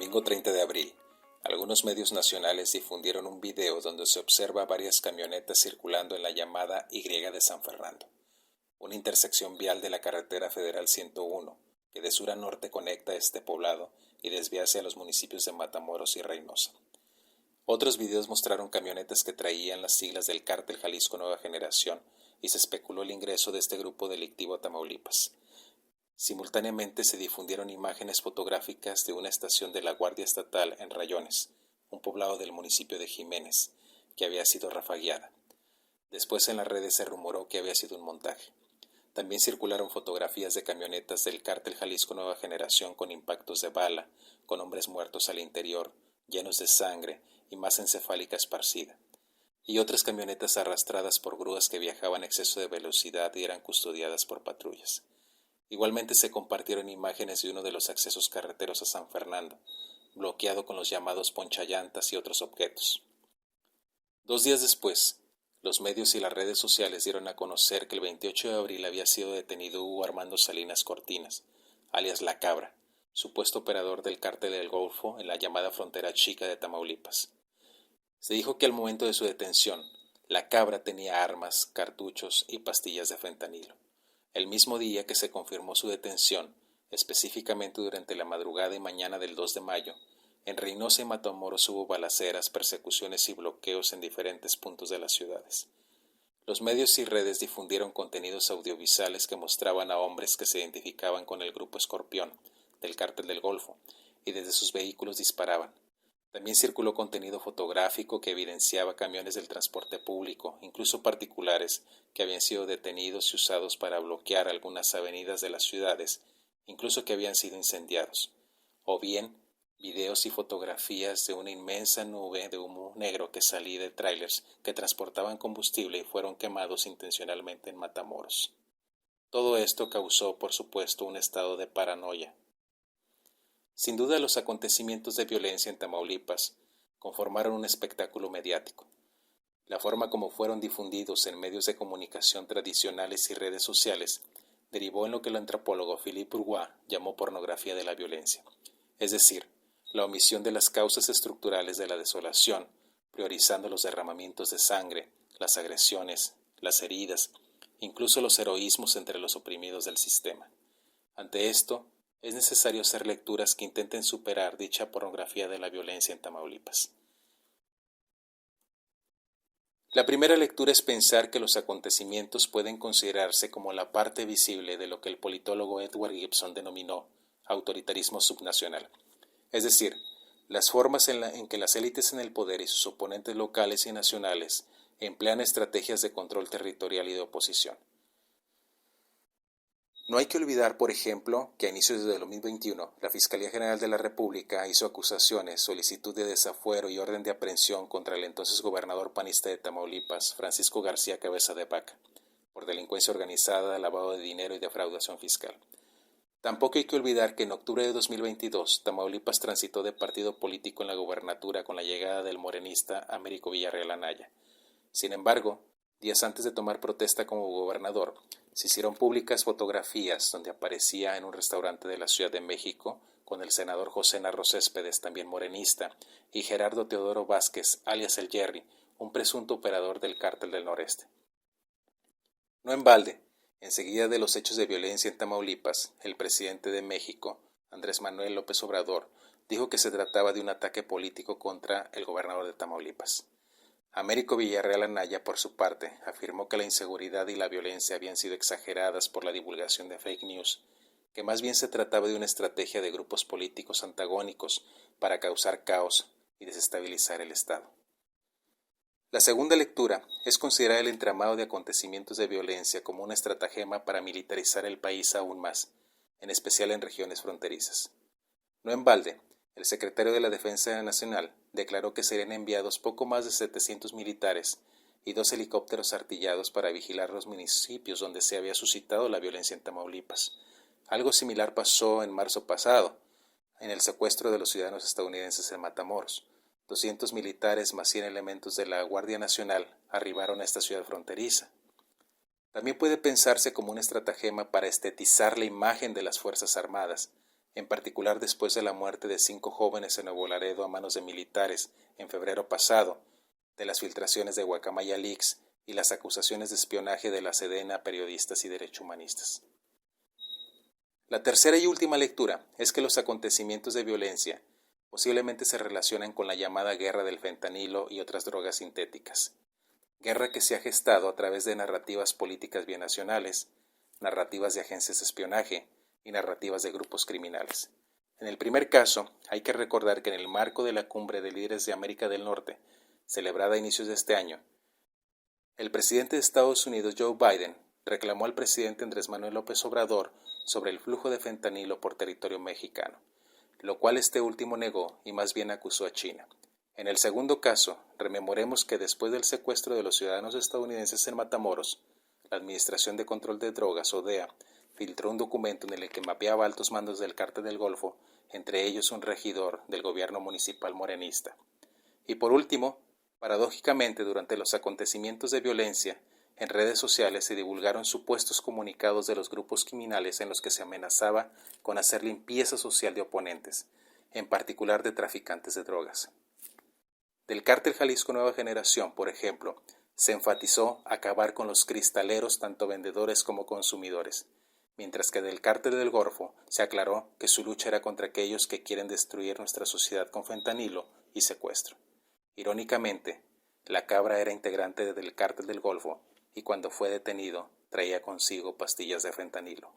domingo 30 de abril, algunos medios nacionales difundieron un video donde se observa varias camionetas circulando en la llamada Y de San Fernando, una intersección vial de la carretera federal 101 que de sur a norte conecta este poblado y desvía hacia los municipios de Matamoros y Reynosa. Otros videos mostraron camionetas que traían las siglas del Cártel Jalisco Nueva Generación y se especuló el ingreso de este grupo delictivo a Tamaulipas. Simultáneamente se difundieron imágenes fotográficas de una estación de la Guardia Estatal en Rayones, un poblado del municipio de Jiménez, que había sido rafagueada. Después en las redes se rumoró que había sido un montaje. También circularon fotografías de camionetas del Cártel Jalisco Nueva Generación con impactos de bala, con hombres muertos al interior, llenos de sangre y masa encefálica esparcida, y otras camionetas arrastradas por grúas que viajaban a exceso de velocidad y eran custodiadas por patrullas. Igualmente se compartieron imágenes de uno de los accesos carreteros a San Fernando, bloqueado con los llamados ponchallantas y otros objetos. 2 días después, los medios y las redes sociales dieron a conocer que el 28 de abril había sido detenido Hugo Armando Salinas Cortinas, alias La Cabra, supuesto operador del Cártel del Golfo en la llamada Frontera Chica de Tamaulipas. Se dijo que al momento de su detención, La Cabra tenía armas, cartuchos y pastillas de fentanilo. El mismo día que se confirmó su detención, específicamente durante la madrugada y mañana del 2 de mayo, en Reynosa y Matamoros hubo balaceras, persecuciones y bloqueos en diferentes puntos de las ciudades. Los medios y redes difundieron contenidos audiovisuales que mostraban a hombres que se identificaban con el grupo Escorpión, del Cártel del Golfo, y desde sus vehículos disparaban. También circuló contenido fotográfico que evidenciaba camiones del transporte público, incluso particulares, que habían sido detenidos y usados para bloquear algunas avenidas de las ciudades, incluso que habían sido incendiados, o bien videos y fotografías de una inmensa nube de humo negro que salía de tráilers que transportaban combustible y fueron quemados intencionalmente en Matamoros. Todo esto causó, por supuesto, un estado de paranoia. Sin duda, los acontecimientos de violencia en Tamaulipas conformaron un espectáculo mediático. La forma como fueron difundidos en medios de comunicación tradicionales y redes sociales derivó en lo que el antropólogo Philippe Bourgois llamó pornografía de la violencia, es decir, la omisión de las causas estructurales de la desolación, priorizando los derramamientos de sangre, las agresiones, las heridas, incluso los heroísmos entre los oprimidos del sistema. Ante esto, es necesario hacer lecturas que intenten superar dicha pornografía de la violencia en Tamaulipas. La primera lectura es pensar que los acontecimientos pueden considerarse como la parte visible de lo que el politólogo Edward Gibson denominó autoritarismo subnacional, es decir, las formas en que las élites en el poder y sus oponentes locales y nacionales emplean estrategias de control territorial y de oposición. No hay que olvidar, por ejemplo, que a inicios de 2021 la Fiscalía General de la República hizo acusaciones, solicitud de desafuero y orden de aprehensión contra el entonces gobernador panista de Tamaulipas, Francisco García Cabeza de Vaca, por delincuencia organizada, lavado de dinero y defraudación fiscal. Tampoco hay que olvidar que en octubre de 2022 Tamaulipas transitó de partido político en la gobernatura con la llegada del morenista Américo Villarreal Anaya. Sin embargo, días antes de tomar protesta como gobernador, se hicieron públicas fotografías donde aparecía en un restaurante de la Ciudad de México con el senador José Narro Céspedes, también morenista, y Gerardo Teodoro Vázquez, alias el Jerry, un presunto operador del Cártel del Noreste. No en balde, enseguida de los hechos de violencia en Tamaulipas, el presidente de México, Andrés Manuel López Obrador, dijo que se trataba de un ataque político contra el gobernador de Tamaulipas. Américo Villarreal Anaya, por su parte, afirmó que la inseguridad y la violencia habían sido exageradas por la divulgación de fake news, que más bien se trataba de una estrategia de grupos políticos antagónicos para causar caos y desestabilizar el Estado. La segunda lectura es considerar el entramado de acontecimientos de violencia como una estratagema para militarizar el país aún más, en especial en regiones fronterizas. No en balde, el secretario de la Defensa Nacional declaró que serían enviados poco más de 700 militares y 2 helicópteros artillados para vigilar los municipios donde se había suscitado la violencia en Tamaulipas. Algo similar pasó en marzo pasado, en el secuestro de los ciudadanos estadounidenses en Matamoros. 200 militares más 100 elementos de la Guardia Nacional arribaron a esta ciudad fronteriza. También puede pensarse como un estratagema para estetizar la imagen de las Fuerzas Armadas, en particular después de la muerte de 5 jóvenes en Nuevo Laredo a manos de militares en febrero pasado, de las filtraciones de Guacamaya Leaks y las acusaciones de espionaje de la Sedena a periodistas y derechohumanistas. La tercera y última lectura es que los acontecimientos de violencia posiblemente se relacionan con la llamada guerra del fentanilo y otras drogas sintéticas, guerra que se ha gestado a través de narrativas políticas binacionales, narrativas de agencias de espionaje y narrativas de grupos criminales. En el primer caso, hay que recordar que en el marco de la Cumbre de Líderes de América del Norte, celebrada a inicios de este año, el presidente de Estados Unidos, Joe Biden, reclamó al presidente Andrés Manuel López Obrador sobre el flujo de fentanilo por territorio mexicano, lo cual este último negó y más bien acusó a China. En el segundo caso, rememoremos que después del secuestro de los ciudadanos estadounidenses en Matamoros, la Administración de Control de Drogas, o DEA, filtró un documento en el que mapeaba altos mandos del Cártel del Golfo, entre ellos un regidor del gobierno municipal morenista. Y por último, paradójicamente, durante los acontecimientos de violencia, en redes sociales se divulgaron supuestos comunicados de los grupos criminales en los que se amenazaba con hacer limpieza social de oponentes, en particular de traficantes de drogas. Del Cártel Jalisco Nueva Generación, por ejemplo, se enfatizó acabar con los cristaleros, tanto vendedores como consumidores, mientras que del Cártel del Golfo se aclaró que su lucha era contra aquellos que quieren destruir nuestra sociedad con fentanilo y secuestro. Irónicamente, la cabra era integrante del Cártel del Golfo y cuando fue detenido traía consigo pastillas de fentanilo.